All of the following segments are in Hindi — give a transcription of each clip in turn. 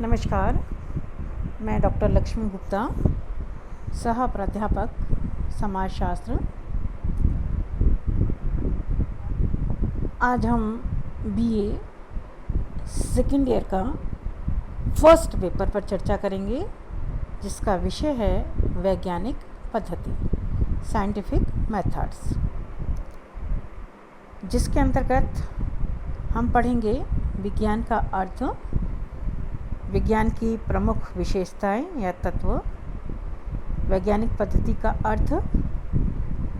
नमस्कार, मैं डॉक्टर लक्ष्मी गुप्ता, सह प्राध्यापक समाजशास्त्र। आज हम बीए सेकेंड ईयर का फर्स्ट पेपर पर चर्चा करेंगे, जिसका विषय है वैज्ञानिक पद्धति, साइंटिफिक मेथड्स, जिसके अंतर्गत हम पढ़ेंगे विज्ञान का अर्थ, विज्ञान की प्रमुख विशेषताएं या तत्व, वैज्ञानिक पद्धति का अर्थ,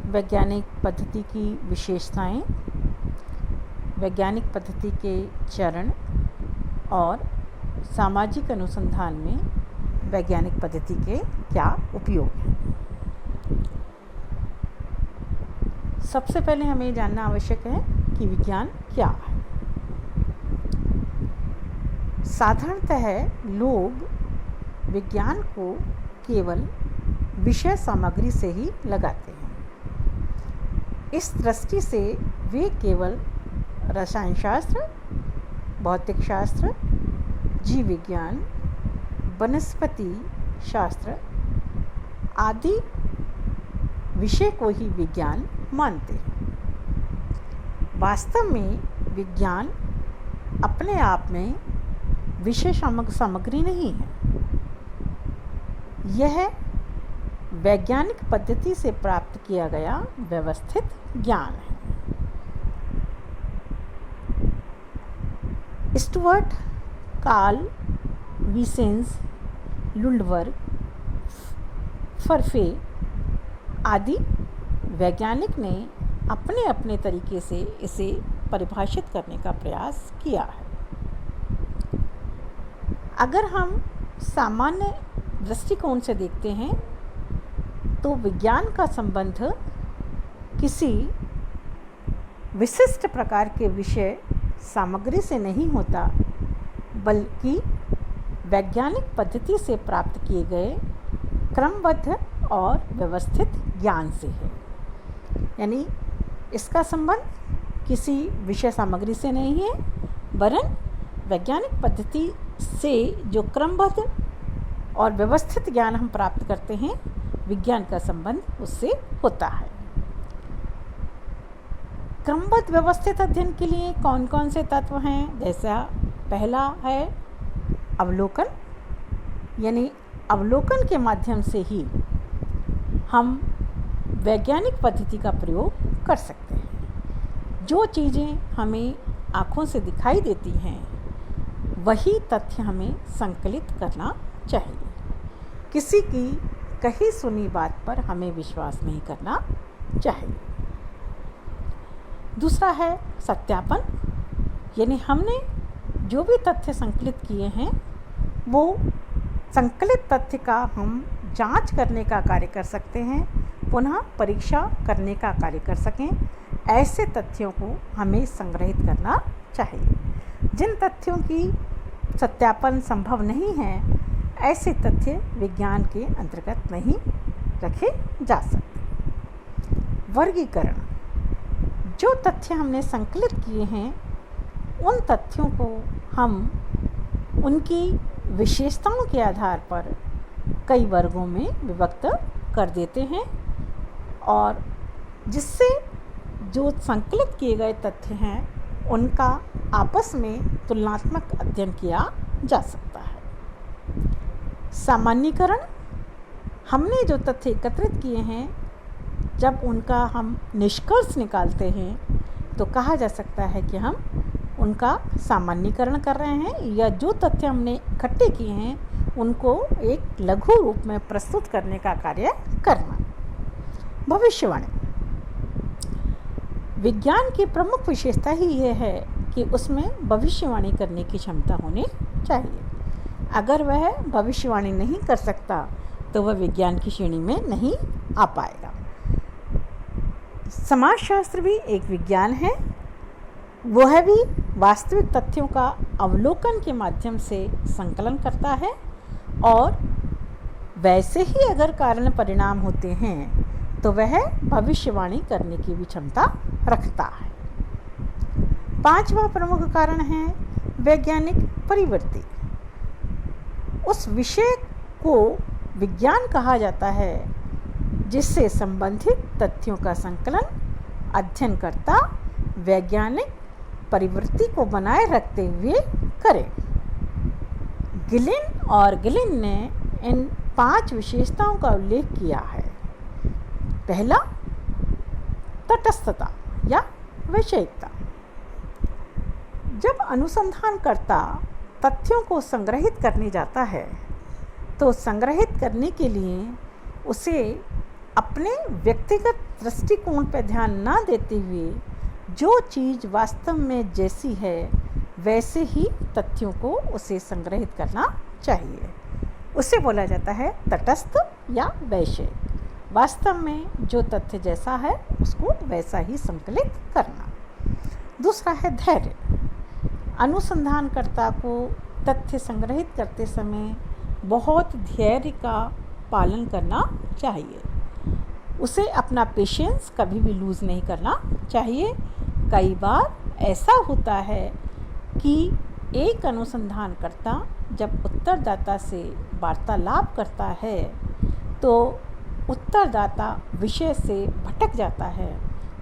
वैज्ञानिक पद्धति की विशेषताएं, वैज्ञानिक पद्धति के चरण और सामाजिक अनुसंधान में वैज्ञानिक पद्धति के क्या उपयोग हैं। सबसे पहले हमें जानना आवश्यक है कि विज्ञान क्या है। साधारणतः लोग विज्ञान को केवल विषय सामग्री से ही लगाते हैं। इस दृष्टि से वे केवल रसायन शास्त्र, भौतिक शास्त्र, जीव विज्ञान, वनस्पति शास्त्र आदि विषय को ही विज्ञान मानते हैं। वास्तव में विज्ञान अपने आप में विषय सामग्री नहीं है। यह वैज्ञानिक पद्धति से प्राप्त किया गया व्यवस्थित ज्ञान है। स्टुअर्ट, कार्ल, विसेंस, लुंडबर्ग, फरफे आदि वैज्ञानिक ने अपने अपने तरीके से इसे परिभाषित करने का प्रयास किया है। अगर हम सामान्य दृष्टिकोण से देखते हैं तो विज्ञान का संबंध किसी विशिष्ट प्रकार के विषय सामग्री से नहीं होता, बल्कि वैज्ञानिक पद्धति से प्राप्त किए गए क्रमबद्ध और व्यवस्थित ज्ञान से है। यानी इसका संबंध किसी विषय सामग्री से नहीं है, वरन वैज्ञानिक पद्धति से जो क्रमबद्ध और व्यवस्थित ज्ञान हम प्राप्त करते हैं, विज्ञान का संबंध उससे होता है। क्रमबद्ध व्यवस्थित अध्ययन के लिए कौन कौन से तत्व हैं? जैसा पहला है अवलोकन, यानी अवलोकन के माध्यम से ही हम वैज्ञानिक पद्धति का प्रयोग कर सकते हैं। जो चीज़ें हमें आँखों से दिखाई देती हैं, वही तथ्य हमें संकलित करना चाहिए। किसी की कही सुनी बात पर हमें विश्वास नहीं करना चाहिए। दूसरा है सत्यापन, यानी हमने जो भी तथ्य संकलित किए हैं, वो संकलित तथ्य का हम जांच करने का कार्य कर सकते हैं, पुनः परीक्षा करने का कार्य कर सकें। ऐसे तथ्यों को हमें संग्रहित करना चाहिए। जिन तथ्यों की सत्यापन संभव नहीं है, ऐसे तथ्य विज्ञान के अंतर्गत नहीं रखे जा सकते। वर्गीकरण, जो तथ्य हमने संकलित किए हैं, उन तथ्यों को हम उनकी विशेषताओं के आधार पर कई वर्गों में विभक्त कर देते हैं, और जिससे जो संकलित किए गए तथ्य हैं, उनका आपस में तुलनात्मक अध्ययन किया जा सकता है। सामान्यीकरण, हमने जो तथ्य एकत्रित किए हैं, जब उनका हम निष्कर्ष निकालते हैं तो कहा जा सकता है कि हम उनका सामान्यीकरण कर रहे हैं, या जो तथ्य हमने इकट्ठे किए हैं उनको एक लघु रूप में प्रस्तुत करने का कार्य करना। भविष्यवाणी, विज्ञान की प्रमुख विशेषता ही यह है कि उसमें भविष्यवाणी करने की क्षमता होनी चाहिए। अगर वह भविष्यवाणी नहीं कर सकता तो वह विज्ञान की श्रेणी में नहीं आ पाएगा। समाजशास्त्र भी एक विज्ञान है। वह भी वास्तविक तथ्यों का अवलोकन के माध्यम से संकलन करता है, और वैसे ही अगर कारण परिणाम होते हैं तो वह भविष्यवाणी करने की भी क्षमता रखता है। पांचवा प्रमुख कारण है वैज्ञानिक प्रवृत्ति। उस विषय को विज्ञान कहा जाता है जिससे संबंधित तथ्यों का संकलन अध्ययनकर्ता वैज्ञानिक प्रवृत्ति को बनाए रखते हुए करे। गिलिन ने इन 5 विशेषताओं का उल्लेख किया है। पहला, तटस्थता या वैषयिकता। जब अनुसंधानकर्ता तथ्यों को संग्रहित करने जाता है तो संग्रहित करने के लिए उसे अपने व्यक्तिगत दृष्टिकोण पर ध्यान न देते हुए जो चीज़ वास्तव में जैसी है वैसे ही तथ्यों को उसे संग्रहित करना चाहिए। उसे बोला जाता है तटस्थ या वैषयिक। वास्तव में जो तथ्य जैसा है उसको वैसा ही संकलित करना। दूसरा है धैर्य। अनुसंधानकर्ता को तथ्य संग्रहित करते समय बहुत धैर्य का पालन करना चाहिए। उसे अपना पेशेंस कभी भी लूज़ नहीं करना चाहिए। कई बार ऐसा होता है कि एक अनुसंधानकर्ता जब उत्तरदाता से वार्तालाप करता है तो उत्तरदाता विषय से भटक जाता है,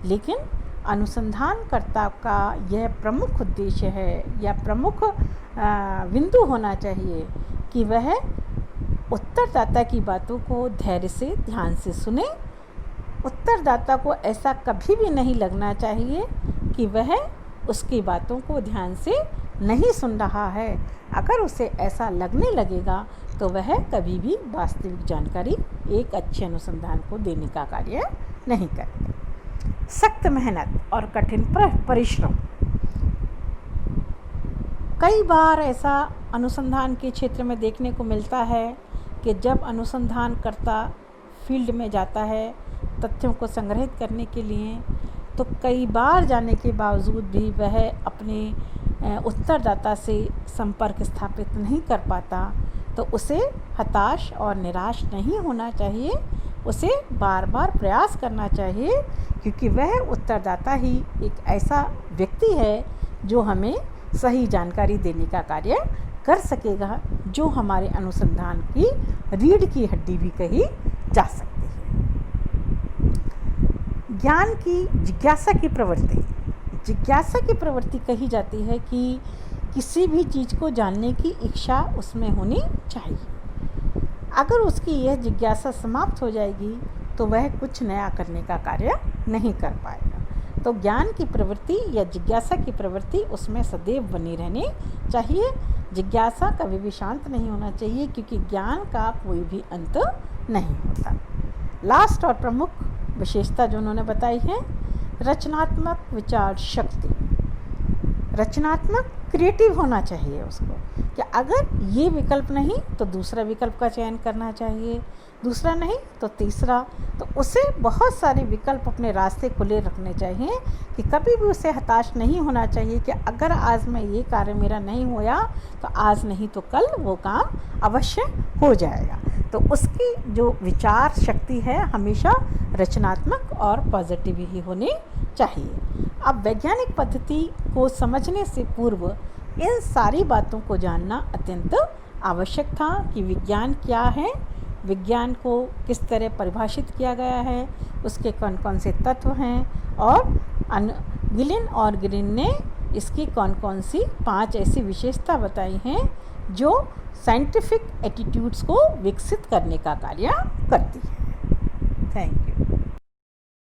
लेकिन अनुसंधानकर्ता का यह प्रमुख उद्देश्य है या प्रमुख बिंदु होना चाहिए कि वह उत्तरदाता की बातों को धैर्य से ध्यान से सुने। उत्तरदाता को ऐसा कभी भी नहीं लगना चाहिए कि वह उसकी बातों को ध्यान से नहीं सुन रहा है। अगर उसे ऐसा लगने लगेगा तो वह कभी भी वास्तविक जानकारी एक अच्छे अनुसंधान को देने का कार्य नहीं करेगा। सख्त मेहनत और कठिन परिश्रम। कई बार ऐसा अनुसंधान के क्षेत्र में देखने को मिलता है कि जब अनुसंधानकर्ता फील्ड में जाता है तथ्यों को संग्रहित करने के लिए तो कई बार जाने के बावजूद भी वह अपने उत्तरदाता से संपर्क स्थापित नहीं कर पाता, तो उसे हताश और निराश नहीं होना चाहिए। उसे बार बार प्रयास करना चाहिए, क्योंकि वह उत्तरदाता ही एक ऐसा व्यक्ति है जो हमें सही जानकारी देने का कार्य कर सकेगा, जो हमारे अनुसंधान की रीढ़ की हड्डी भी कही जा सकती है। ज्ञान की जिज्ञासा की प्रवृत्ति। जिज्ञासा की प्रवृत्ति कही जाती है कि किसी भी चीज़ को जानने की इच्छा उसमें होनी चाहिए। अगर उसकी यह जिज्ञासा समाप्त हो जाएगी तो वह कुछ नया करने का कार्य नहीं कर पाएगा। तो ज्ञान की प्रवृत्ति या जिज्ञासा की प्रवृत्ति उसमें सदैव बनी रहनी चाहिए। जिज्ञासा कभी भी शांत नहीं होना चाहिए, क्योंकि ज्ञान का कोई भी अंत नहीं होता। लास्ट और प्रमुख विशेषता जो उन्होंने बताई है, रचनात्मक विचार शक्ति। रचनात्मक क्रिएटिव होना चाहिए उसको, कि अगर ये विकल्प नहीं तो दूसरा विकल्प का चयन करना चाहिए, दूसरा नहीं तो तीसरा। तो उसे बहुत सारे विकल्प अपने रास्ते खुले रखने चाहिए कि कभी भी उसे हताश नहीं होना चाहिए कि अगर आज मैं ये कार्य मेरा नहीं होया तो आज नहीं तो कल वो काम अवश्य हो जाएगा। तो उसकी जो विचार शक्ति है हमेशा रचनात्मक और पॉजिटिव ही होनी चाहिए। अब वैज्ञानिक पद्धति को समझने से पूर्व इन सारी बातों को जानना अत्यंत आवश्यक था कि विज्ञान क्या है, विज्ञान को किस तरह परिभाषित किया गया है, उसके कौन कौन से तत्व हैं और गिलिन ने इसकी कौन कौन सी 5 ऐसी विशेषता बताई हैं जो साइंटिफिक एटीट्यूड्स को विकसित करने का कार्य करती है। Thank you.